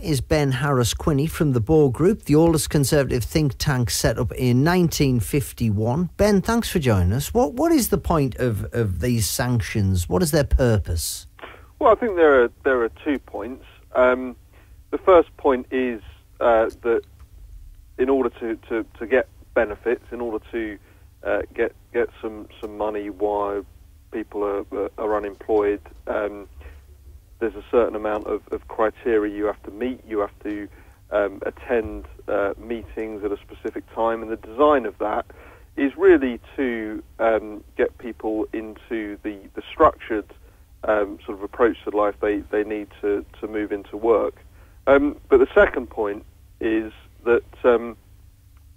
is Ben Harris-Quinney from the Boer Group, the oldest Conservative think tank set up in 1951. Ben, thanks for joining us. What is the point of these sanctions? What is their purpose? Well, I think there are 2 points. The first point is that in order to get benefits, in order to get some money while people are unemployed, there's a certain amount of criteria you have to meet. You have to attend meetings at a specific time, and the design of that is really to get people into the structured sort of approach to life they need to move into work. But the second point is that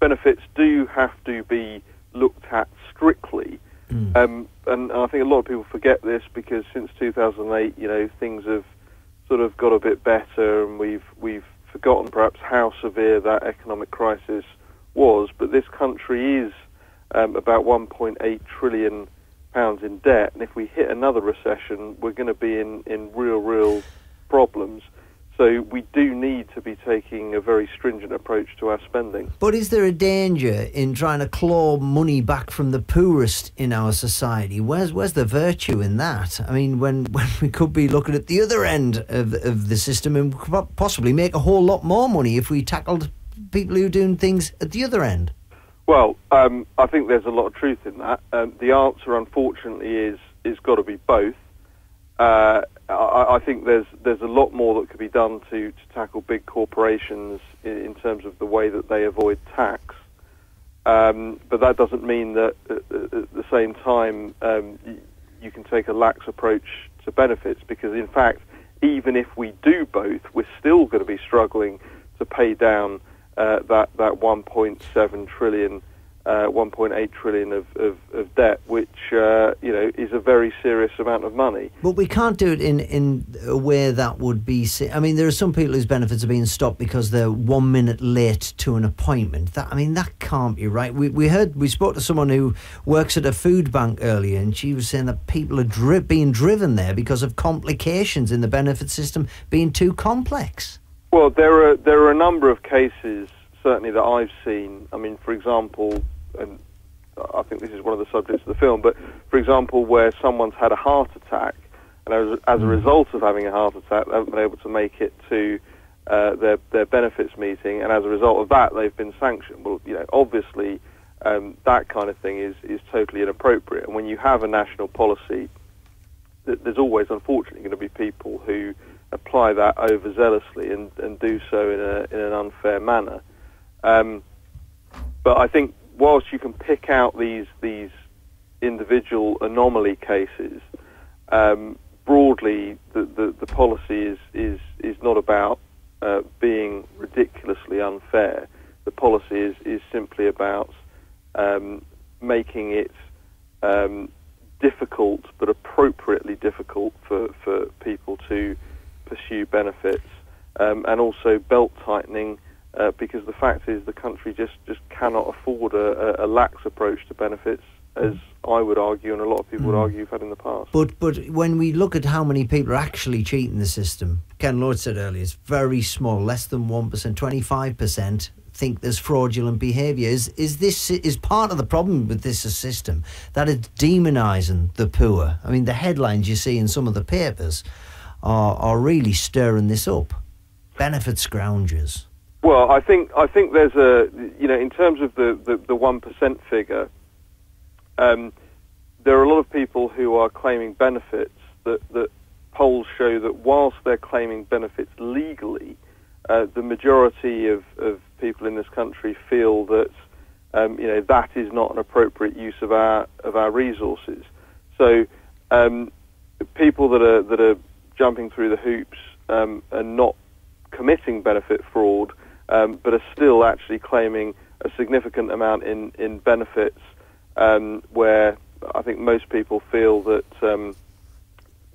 benefits do have to be looked at strictly. And I think a lot of people forget this because since 2008, things have sort of got a bit better, and we've forgotten perhaps how severe that economic crisis was. But this country is about 1.8 trillion pounds in debt, and if we hit another recession, we're going to be in real problems. So we do need to be taking a very stringent approach to our spending. But is there a danger in trying to claw money back from the poorest in our society? Where's the virtue in that? I mean, when we could be looking at the other end of the system and could possibly make a whole lot more money if we tackled people who are doing things at the other end. Well, I think there's a lot of truth in that. The answer, unfortunately, is got to be both. I think there's a lot more that could be done to tackle big corporations in terms of the way that they avoid tax. But that doesn't mean that at the same time you can take a lax approach to benefits, because in fact, even if we do both, we're still going to be struggling to pay down that 1.7 trillion 1.8 trillion of debt, which is a very serious amount of money. But we can't do it in a way that would be. I mean, there are some people whose benefits are being stopped because they're 1 minute late to an appointment. That can't be right. We spoke to someone who works at a food bank earlier, and she was saying that people are being driven there because of complications in the benefit system being too complex. Well, there are a number of cases, certainly that I've seen. I mean, for example, and I think this is one of the subjects of the film, but for example, where someone's had a heart attack, and as a result of having a heart attack, they haven't been able to make it to their benefits meeting, and as a result of that, they've been sanctioned. Well, obviously, that kind of thing is totally inappropriate. And when you have a national policy, there's always, unfortunately, going to be people who apply that overzealously and do so in an unfair manner. But I think whilst you can pick out these individual anomaly cases, broadly the policy is not about being ridiculously unfair. The policy is simply about making it difficult, but appropriately difficult for people to pursue benefits, and also belt tightening. Because the fact is the country just cannot afford a lax approach to benefits, as I would argue and a lot of people would argue we've had in the past. But when we look at how many people are actually cheating the system, Ken Lord said earlier, it's very small, less than 1%, 25% think there's fraudulent behaviour. Is part of the problem with this system that it's demonising the poor? I mean, the headlines you see in some of the papers are really stirring this up. Benefit scroungers. Well, I think there's in terms of the 1% figure, there are a lot of people who are claiming benefits that polls show that whilst they're claiming benefits legally, the majority of people in this country feel that that is not an appropriate use of our resources. So people that are jumping through the hoops and not committing benefit fraud, but are still actually claiming a significant amount in benefits, where I think most people feel that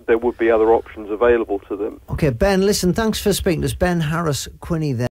there would be other options available to them. Okay, Ben, listen, thanks for speaking to us. Ben Harris-Quinney there.